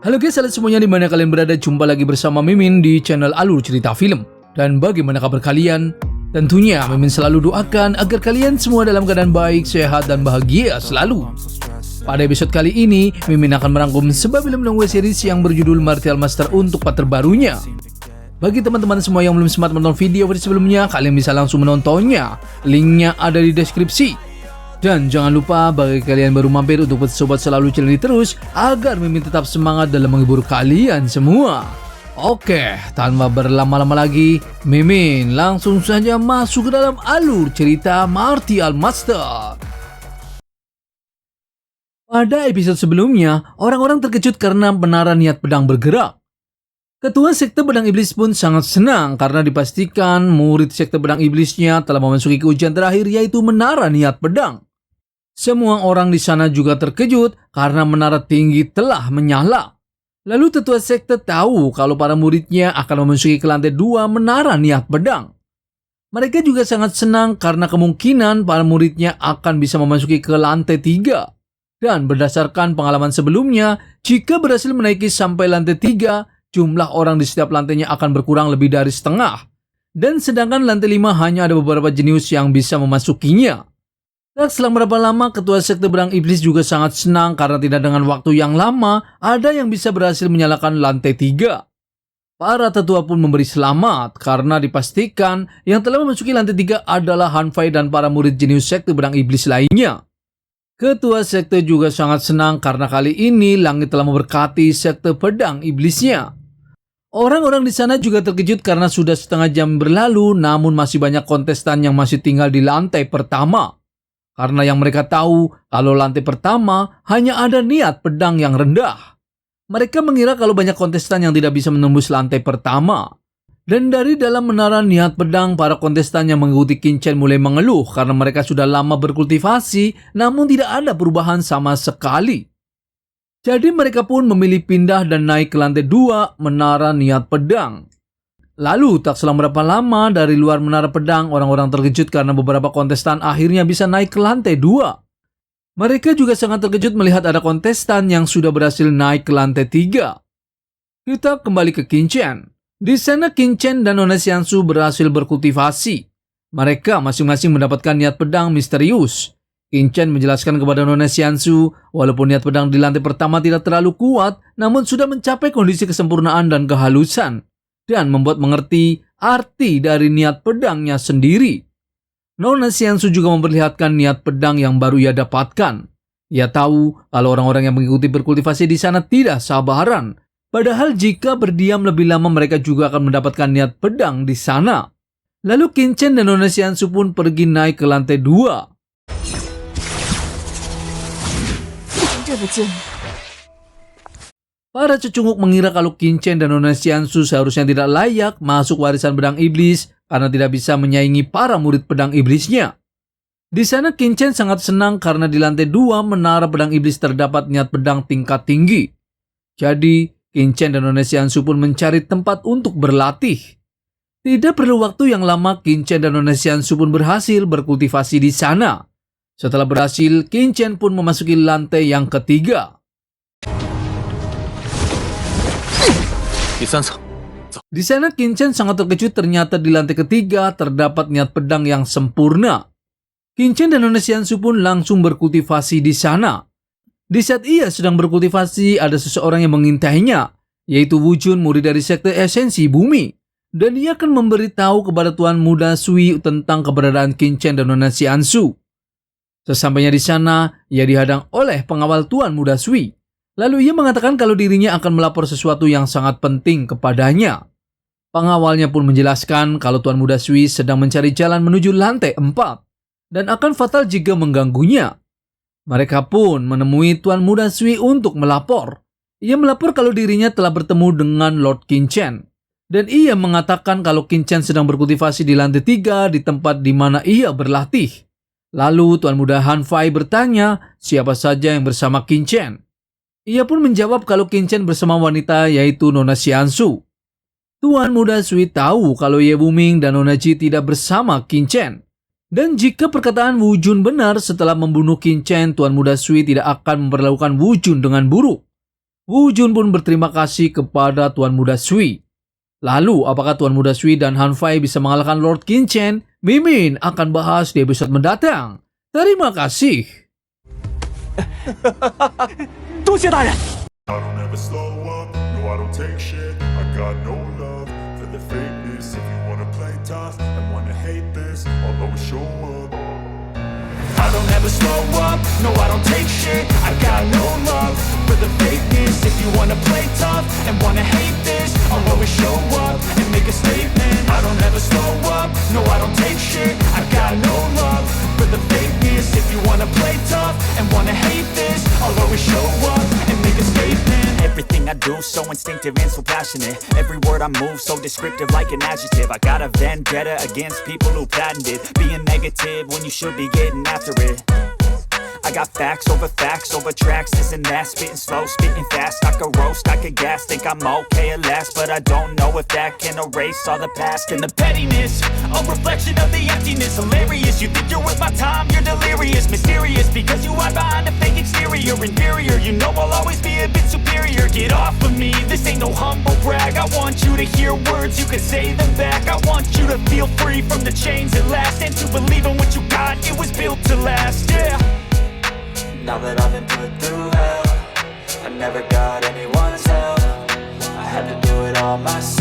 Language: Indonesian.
Halo guys, halo semuanya dimana kalian berada, jumpa lagi bersama Mimin di channel Alur Cerita Film. Dan bagaimana kabar kalian? Tentunya Mimin selalu doakan agar kalian semua dalam keadaan baik, sehat, dan bahagia selalu. Pada episode kali ini, Mimin akan merangkum sebuah film dan web series yang berjudul Martial Master untuk part terbarunya. Bagi teman-teman semua yang belum sempat menonton video versi sebelumnya, kalian bisa langsung menontonnya. Linknya ada di deskripsi. Dan jangan lupa bagi kalian baru mampir untuk sobat selalu channel ini terus agar Mimin tetap semangat dalam menghibur kalian semua. Oke, tanpa berlama-lama lagi, Mimin langsung saja masuk ke dalam alur cerita Martial Master. Pada episode sebelumnya, orang-orang terkejut karena menara niat pedang bergerak. Ketua Sekte Pedang Iblis pun sangat senang karena dipastikan murid Sekte Pedang Iblisnya telah memasuki ujian terakhir, yaitu menara niat pedang. Semua orang di sana juga terkejut karena menara tinggi telah menyala. Lalu tetua sekte tahu kalau para muridnya akan memasuki ke lantai 2 menara niat pedang. Mereka juga sangat senang karena kemungkinan para muridnya akan bisa memasuki ke lantai 3. Dan berdasarkan pengalaman sebelumnya, jika berhasil menaiki sampai lantai 3, jumlah orang di setiap lantainya akan berkurang lebih dari setengah. Dan sedangkan lantai 5 hanya ada beberapa jenius yang bisa memasukinya. Tak selang berapa lama, ketua sekte pedang iblis juga sangat senang karena tidak dengan waktu yang lama, ada yang bisa berhasil menyalakan lantai 3. Para tetua pun memberi selamat karena dipastikan yang telah memasuki lantai 3 adalah Hanfei dan para murid jenius sekte pedang iblis lainnya. Ketua sekte juga sangat senang karena kali ini langit telah memberkati sekte pedang iblisnya. Orang-orang di sana juga terkejut karena sudah setengah jam berlalu, namun masih banyak kontestan yang masih tinggal di lantai pertama. Karena yang mereka tahu kalau lantai pertama hanya ada niat pedang yang rendah. Mereka mengira kalau banyak kontestan yang tidak bisa menembus lantai pertama. Dan dari dalam menara niat pedang, para kontestan yang mengikuti Qin Chen mulai mengeluh karena mereka sudah lama berkultivasi namun tidak ada perubahan sama sekali. Jadi mereka pun memilih pindah dan naik ke lantai 2 menara niat pedang. Lalu tak selang berapa lama dari luar menara pedang, orang-orang terkejut karena beberapa kontestan akhirnya bisa naik ke lantai 2. Mereka juga sangat terkejut melihat ada kontestan yang sudah berhasil naik ke lantai 3. Kita kembali ke Qin Chen. Di sana Qin Chen dan Nona Xiansu berhasil berkultivasi. Mereka masing-masing mendapatkan niat pedang misterius. Qin Chen menjelaskan kepada Nona Xiansu, walaupun niat pedang di lantai pertama tidak terlalu kuat, namun sudah mencapai kondisi kesempurnaan dan kehalusan. Dan membuat mengerti arti dari niat pedangnya sendiri. Nona Xiansu juga memperlihatkan niat pedang yang baru ia dapatkan. Ia tahu kalau orang-orang yang mengikuti berkultivasi di sana tidak sabaran. Padahal jika berdiam lebih lama mereka juga akan mendapatkan niat pedang di sana. Lalu Qin Chen dan Nona Xiansu pun pergi naik ke lantai 2. Para cecunguk mengira kalau Qin Chen dan Nona Xiansu seharusnya tidak layak masuk warisan pedang iblis karena tidak bisa menyaingi para murid pedang iblisnya. Di sana Qin Chen sangat senang karena di lantai 2 menara pedang iblis terdapat niat pedang tingkat tinggi. Jadi Qin Chen dan Nona Xiansu pun mencari tempat untuk berlatih. Tidak perlu waktu yang lama, Qin Chen dan Nona Xiansu pun berhasil berkultivasi di sana. Setelah berhasil, Qin Chen pun memasuki lantai yang ketiga. Di sana Qin Chen sangat terkejut, ternyata di lantai ketiga terdapat niat pedang yang sempurna. Qin Chen dan Nona Xiansu pun langsung berkultivasi di sana. Di saat ia sedang berkultivasi, ada seseorang yang mengintainya, yaitu Wu Jun, murid dari sekte esensi bumi. Dan ia akan memberitahu kepada Tuan Muda Sui tentang keberadaan Qin Chen dan Nona Xiansu. Sesampainya di sana, ia dihadang oleh pengawal Tuan Muda Sui. Lalu ia mengatakan kalau dirinya akan melapor sesuatu yang sangat penting kepadanya. Pengawalnya pun menjelaskan kalau Tuan Muda Sui sedang mencari jalan menuju lantai 4 dan akan fatal jika mengganggunya. Mereka pun menemui Tuan Muda Sui untuk melapor. Ia melapor kalau dirinya telah bertemu dengan Lord Qin Chen. Dan ia mengatakan kalau Qin Chen sedang berkultivasi di lantai 3 di tempat di mana ia berlatih. Lalu Tuan Muda Hanfei bertanya siapa saja yang bersama Qin Chen. Ia pun menjawab kalau Qin Chen bersama wanita yaitu Nona Xiansu. Tuan Muda Sui tahu kalau Ye Wuming dan Nona Ji tidak bersama Qin Chen. Dan jika perkataan Wu Jun benar, setelah membunuh Qin Chen, Tuan Muda Sui tidak akan memperlakukan Wu Jun dengan buruk. Wu Jun pun berterima kasih kepada Tuan Muda Sui. Lalu, apakah Tuan Muda Sui dan Han Fei bisa mengalahkan Lord Qin Chen? Mimin akan bahas di episode mendatang. Terima kasih. 多谢大人。 I don't ever slow up, no I don't take shit. I got no love for the fakeness. If you wanna play tough and wanna hate this, I'll always show up. I don't ever slow up, no I don't take shit. I got no love for the fakeness. If you wanna play tough and wanna hate this, I'll always show up and make a statement. I don't ever slow up, no I don't take shit. I got no love for the fakeness. If you wanna play tough and wanna hate this, I'll always show up and make a statement. Everything I do so instinctive and so passionate. Every word I move so descriptive like an adjective. I got a vendetta against people who patented being negative when you should be getting after it. I got facts over tracks, this and that. Spitting slow, spitting fast. I could roast, I could gas. Think I'm okay at last, but I don't know if that can erase all the past. And the pettiness, a reflection of the emptiness. Hilarious, you think you're worth my time, you're delirious. Mysterious, because you hide behind a fake exterior. Inferior, you know I'll always be a bit superior. Get off of me, this ain't no humble brag. I want you to hear words, you can say them back. I want you to feel free from the chains at last, and to believe in what you got, it was built to last, yeah. Now that I've been put through hell, I never got anyone's help. I had to do it all myself.